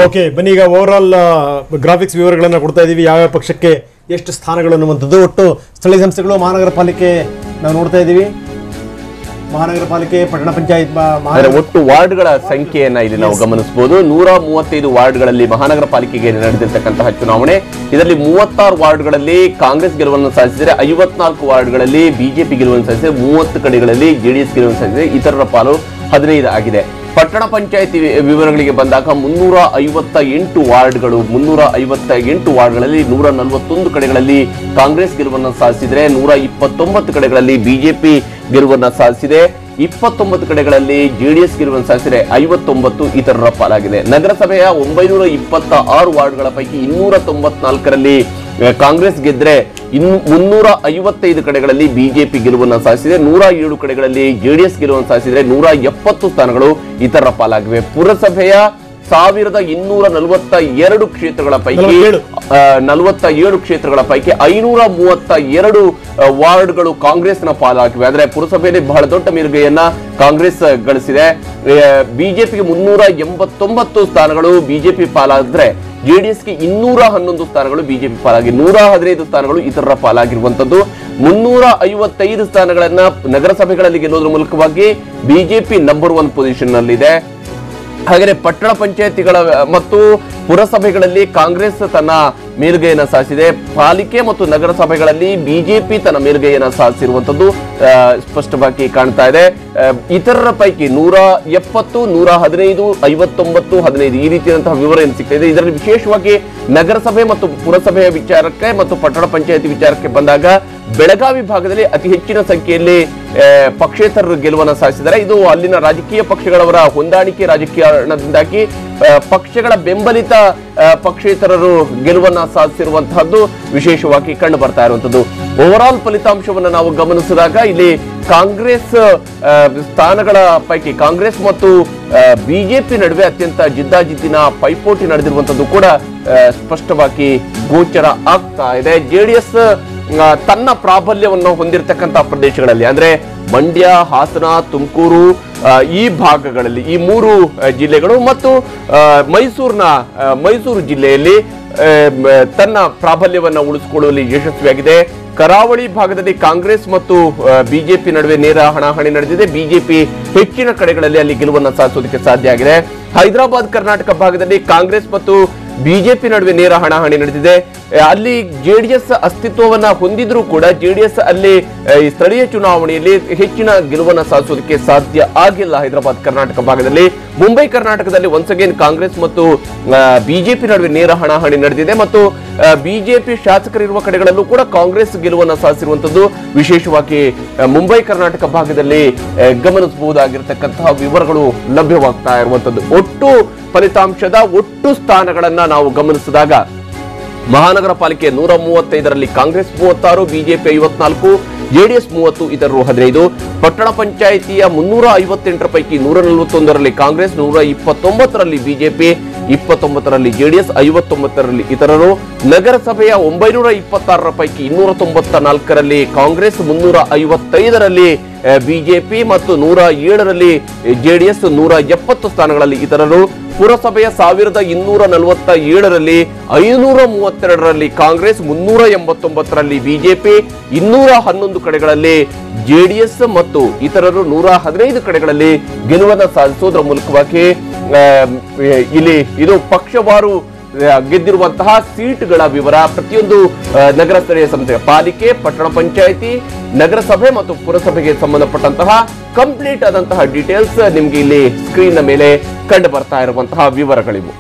Okay, ಬನ್ನಿ ಈಗ over all graphics ವಿವರಗಳನ್ನು ಕೊಡ್ತಾ ಇದೀವಿ. ಯಾವ ಪಕ್ಷಕ್ಕೆ ಎಷ್ಟು ಸ್ಥಾನಗಳು ಅನ್ನುವಂಥದ್ದು. ಒಟ್ಟು ಸ್ಥಳೀಯ ಸಂಸ್ಥೆಗಳು, ಮಹಾನಗರ ಪಾಲಿಕೆ ನಾವು ನೋಡ್ತಾ ಇದ್ದೀವಿ. ಮಹಾನಗರ ಪಾಲಿಕೆ, ಪಟ್ಟಣ ಪಂಚಾಯತ್, ಒಟ್ಟು ವಾರ್ಡ್ಗಳ ಸಂಖ್ಯೆಯನ್ನ ಇಲ್ಲಿ ನಾವು ಗಮನಿಸಬಹುದು. 135 ವಾರ್ಡ್ಗಳಲ್ಲಿ ಮಹಾನಗರ ಪಾಲಿಕೆಗೆ ನಡೆದಿರ್ತಕ್ಕಂತಹ ಚುನಾವಣೆ. ಇದರಲ್ಲಿ 36 ವಾರ್ಡ್ಗಳಲ್ಲಿ ಕಾಂಗ್ರೆಸ್ ಗೆಲುವನ್ನು ಸಾಧಿಸಿದರೆ, 54 ವಾರ್ಡ್ಗಳಲ್ಲಿ ಬಿಜೆಪಿ ಗೆಲುವನ್ನು ಸಾಧಿಸಿದರೆ, 30 ಕಡೆಗಳಲ್ಲಿ ಜೆಡಿಎಸ್ ಗೆಲುವನ್ನು ಸಾಧಿಸಿದರೆ, ಇತರರ ಪಾಲು 15 ಆಗಿದೆ. ಪಟ್ಟಣ ಪಂಚಾಯತಿ ವಿವರಗಳಿಗೆ ಬಂದಾಗ 358 ವಾರ್ಡ್ಗಳು, 358 ವಾರ್ಡ್ಗಳಲ್ಲಿ 141 ಕಡೆಗಳಲ್ಲಿ ಕಾಂಗ್ರೆಸ್ ಗೆಲುವನ್ನು ಸಾಧಿಸಿದರೆ, 129 ಕಡೆಗಳಲ್ಲಿ ಬಿಜೆಪಿ ಗೆಲುವನ್ನು ಸಾಧಿಸಿದೆ, 29 ಕಡೆಗಳಲ್ಲಿ ಜೆಡಿಎಸ್ ಗೆಲುವನ್ನು ಸಾಧಿಸಿದೆ, 59 ಇತರರ ಪಾಲಾಗಿದೆ. ನಗರಸಭೆಯ 926 ವಾರ್ಡ್ಗಳ ಪೈಕಿ 294ರಲ್ಲಿ ಕಾಂಗ್ರೆಸ್ ಗೆದ್ರೆ, 355 ಕಡೆಗಳಲ್ಲಿ ಬಿಜೆಪಿ ಗೆಲುವನ್ನು ಸಾಧಿಸಿದೆ, 107 ಕಡೆಗಳಲ್ಲಿ ಜೆಡಿಎಸ್ ಗೆಲುವನ್ನು ಸಾಧಿಸಿದರೆ, 170 ಸ್ಥಾನಗಳು ಇತರರ ಪಾಲಾಗಿವೆ. ಪುರಸಭೆಯ 1242 ಕ್ಷೇತ್ರಗಳ ಪೈಕಿ 47 ಕ್ಷೇತ್ರಗಳ ಪೈಕಿ 532 ವಾರ್ಡ್ಗಳು ಕಾಂಗ್ರೆಸ್ನ ಪಾಲಾಗಿವೆ. ಆದರೆ ಪುರಸಭೆಯಲ್ಲಿ ಬಹಳ ದೊಡ್ಡ ಮೇಲುಗೈಯನ್ನ ಕಾಂಗ್ರೆಸ್ ಗಳಿಸಿದೆ. ಬಿಜೆಪಿಗೆ 389 ಸ್ಥಾನಗಳು ಬಿಜೆಪಿ ಪಾಲಾದ್ರೆ, ಜೆಡಿಎಸ್ಗೆ 211 ಸ್ಥಾನಗಳು ಬಿಜೆಪಿ ಪಾಲಾಗಿ, 115 ಸ್ಥಾನಗಳು ಇತರರ ಪಾಲಾಗಿರುವಂತದ್ದು. 355 ಸ್ಥಾನಗಳನ್ನ ನಗರಸಭೆಗಳಲ್ಲಿ ಗೆಲ್ಲೋದ್ರ ಮೂಲಕವಾಗಿ ಬಿಜೆಪಿ ನಂಬರ್ 1 ಪೊಸಿಷನ್ ನಲ್ಲಿದೆ. ಹಾಗೆಯೇ ಪಟ್ಟಣ ಪಂಚಾಯತಿಗಳ ಮತ್ತು ಪುರಸಭೆಗಳಲ್ಲಿ ಕಾಂಗ್ರೆಸ್ ತನ್ನ ಮೇಲುಗೈಯನ್ನು ಸಾಧಿಸಿದೆ. ಪಾಲಿಕೆ ಮತ್ತು ನಗರಸಭೆಗಳಲ್ಲಿ ಬಿಜೆಪಿ ತನ್ನ ಮೇಲುಗೈಯನ್ನು ಸಾಧಿಸಿರುವಂತದ್ದು ಸ್ಪಷ್ಟವಾಗಿ ಕಾಣ್ತಾ ಇದೆ. ಇತರರ ಪೈಕಿ 170, 115, 59, 15 ಈ ರೀತಿಯಾದಂತಹ ವಿವರ ಏನು ಸಿಗ್ತಾ ಇದೆ. ಇದರಲ್ಲಿ ವಿಶೇಷವಾಗಿ ನಗರಸಭೆ ಮತ್ತು ಪುರಸಭೆಯ ವಿಚಾರಕ್ಕೆ ಮತ್ತು ಪಟ್ಟಣ ಪಂಚಾಯತಿ ವಿಚಾರಕ್ಕೆ ಬಂದಾಗ ಬೆಳಗಾವಿ ಭಾಗದಲ್ಲಿ ಅತಿ ಹೆಚ್ಚಿನ ಸಂಖ್ಯೆಯಲ್ಲಿ ಪಕ್ಷೇತರರು ಗೆಲುವನ್ನು ಸಾಧಿಸಿದ್ದಾರೆ. ಇದು ಅಲ್ಲಿನ ರಾಜಕೀಯ ಪಕ್ಷಗಳವರ ಹೊಂದಾಣಿಕೆ ರಾಜಕೀಯದಿಂದಾಗಿ ಪಕ್ಷಗಳ ಬೆಂಬಲಿತ ಪಕ್ಷೇತರರು ಗೆಲುವನ್ನ ಸಾಧಿಸಿರುವಂತಹದ್ದು ವಿಶೇಷವಾಗಿ ಕಂಡು ಬರ್ತಾ ಇರುವಂತದ್ದು. ಓವರ್ ಆಲ್ ಫಲಿತಾಂಶವನ್ನು ನಾವು ಗಮನಿಸಿದಾಗ ಇಲ್ಲಿ ಕಾಂಗ್ರೆಸ್ ಸ್ಥಾನಗಳ ಪೈಕಿ ಕಾಂಗ್ರೆಸ್ ಮತ್ತು ಬಿಜೆಪಿ ನಡುವೆ ಅತ್ಯಂತ ಜಿದ್ದಾಜಿದ್ದಿನ ಪೈಪೋಟಿ ನಡೆದಿರುವಂತದ್ದು ಕೂಡ ಸ್ಪಷ್ಟವಾಗಿ ಗೋಚರ ಆಗ್ತಾ ಇದೆ. ಜೆಡಿಎಸ್ ತನ್ನ ಪ್ರಾಬಲ್ಯವನ್ನು ಹೊಂದಿರತಕ್ಕಂತಹ ಪ್ರದೇಶಗಳಲ್ಲಿ ಅಂದ್ರೆ ಮಂಡ್ಯ, ಹಾಸನ, ತುಮಕೂರು ಈ ಭಾಗಗಳಲ್ಲಿ, ಈ 3 ಜಿಲ್ಲೆಗಳು ಮತ್ತು ಮೈಸೂರು ಜಿಲ್ಲೆಯಲ್ಲಿ ತನ್ನ ಪ್ರಾಬಲ್ಯವನ್ನು ಉಳಿಸಿಕೊಳ್ಳುವಲ್ಲಿ ಯಶಸ್ವಿಯಾಗಿದೆ. ಕರಾವಳಿ ಭಾಗದಲ್ಲಿ ಕಾಂಗ್ರೆಸ್ ಮತ್ತು ಬಿಜೆಪಿ ನಡುವೆ ನೇರ ಹಣಾಹಣಿ ನಡೆದಿದೆ. ಬಿಜೆಪಿ ಹೆಚ್ಚಿನ ಕಡೆಗಳಲ್ಲಿ ಅಲ್ಲಿ ಗೆಲುವನ್ನು ಸಾಧಿಸೋದಕ್ಕೆ ಸಾಧ್ಯ ಆಗಿದೆ. ಹೈದರಾಬಾದ್ ಕರ್ನಾಟಕ ಭಾಗದಲ್ಲಿ ಕಾಂಗ್ರೆಸ್ ಮತ್ತು ಬಿಜೆಪಿ ನಡುವೆ ನೇರ ಹಣಾಹಣಿ ನಡೆದಿದೆ. ಅಲ್ಲಿ ಜೆಡಿಎಸ್ ಅಸ್ತಿತ್ವವನ್ನ ಹೊಂದಿದ್ರೂ ಕೂಡ ಜೆಡಿಎಸ್ ಅಲ್ಲಿ ಸ್ಥಳೀಯ ಚುನಾವಣೆಯಲ್ಲಿ ಹೆಚ್ಚಿನ ಗೆಲುವನ್ನು ಸಾಧಿಸೋದಕ್ಕೆ ಸಾಧ್ಯ ಆಗಿಲ್ಲ. ಹೈದರಾಬಾದ್ ಕರ್ನಾಟಕ ಭಾಗದಲ್ಲಿ, ಮುಂಬೈ ಕರ್ನಾಟಕದಲ್ಲಿ ಒನ್ಸ್ ಅಗೇನ್ ಕಾಂಗ್ರೆಸ್ ಮತ್ತು ಬಿಜೆಪಿ ನಡುವೆ ನೇರ ಹಣಾಹಣಿ ನಡೆದಿದೆ ಮತ್ತು ಬಿಜೆಪಿ ಶಾಸಕರಿರುವ ಕಡೆಗಳಲ್ಲೂ ಕೂಡ ಕಾಂಗ್ರೆಸ್ ಗೆಲುವನ್ನು ಸಾಧಿಸಿರುವಂತದ್ದು ವಿಶೇಷವಾಗಿ ಮುಂಬೈ ಕರ್ನಾಟಕ ಭಾಗದಲ್ಲಿ ಗಮನಿಸಬಹುದಾಗಿರತಕ್ಕಂತಹ ವಿವರಗಳು ಲಭ್ಯವಾಗ್ತಾ ಇರುವಂತದ್ದು. ಒಟ್ಟು ಫಲಿತಾಂಶದ ಒಟ್ಟು ಸ್ಥಾನಗಳನ್ನ ನಾವು ಗಮನಿಸಿದಾಗ ಮಹಾನಗರ ಪಾಲಿಕೆ 135ರಲ್ಲಿ ಕಾಂಗ್ರೆಸ್ 36, ಬಿಜೆಪಿ 54, ಜೆಡಿಎಸ್ 30, ಇತರರು 15. ಪಟ್ಟಣ ಪಂಚಾಯಿತಿಯ 358 ಪೈಕಿ 141ರಲ್ಲಿ ಕಾಂಗ್ರೆಸ್, 129ರಲ್ಲಿ ಬಿಜೆಪಿ, 29ರಲ್ಲಿ ಜೆಡಿಎಸ್, 59ರಲ್ಲಿ ಇತರರು. ನಗರಸಭೆಯ 926 ಪೈಕಿ 294ರಲ್ಲಿ ಕಾಂಗ್ರೆಸ್, 355ರಲ್ಲಿ ಬಿಜೆಪಿ ಮತ್ತು 107ರಲ್ಲಿ ಜೆಡಿಎಸ್, 170 ಸ್ಥಾನಗಳಲ್ಲಿ ಇತರರು. ಪುರಸಭೆಯ 1247ರಲ್ಲಿ 532ರಲ್ಲಿ ಕಾಂಗ್ರೆಸ್, 389ರಲ್ಲಿ ಬಿಜೆಪಿ, 211 ಕಡೆಗಳಲ್ಲಿ ಜೆಡಿಎಸ್ ಮತ್ತು ಇತರರು 115 ಕಡೆಗಳಲ್ಲಿ ಗೆಲುವನ್ನು ಸಾಧಿಸುವುದರ ಮೂಲಕವಾಗಿ ಇಲ್ಲಿ ಇದು ಪಕ್ಷವಾರು ಗೆದ್ದಿರುವಂತಹ ಸೀಟ್ಗಳ ವಿವರ. ಪ್ರತಿಯೊಂದು ನಗರ ಸ್ಥಳೀಯ ಸಂಸ್ಥೆ, ಪಾಲಿಕೆ, ಪಟ್ಟಣ ಪಂಚಾಯಿತಿ, ನಗರಸಭೆ ಮತ್ತು ಪುರಸಭೆಗೆ ಸಂಬಂಧಪಟ್ಟಂತಹ ಕಂಪ್ಲೀಟ್ ಆದಂತಹ ಡೀಟೇಲ್ಸ್ ನಿಮ್ಗೆ ಇಲ್ಲಿ ಸ್ಕ್ರೀನ್ ನ ಮೇಲೆ ಕಂಡು ಬರ್ತಾ ಇರುವಂತಹ ವಿವರಗಳಿವು.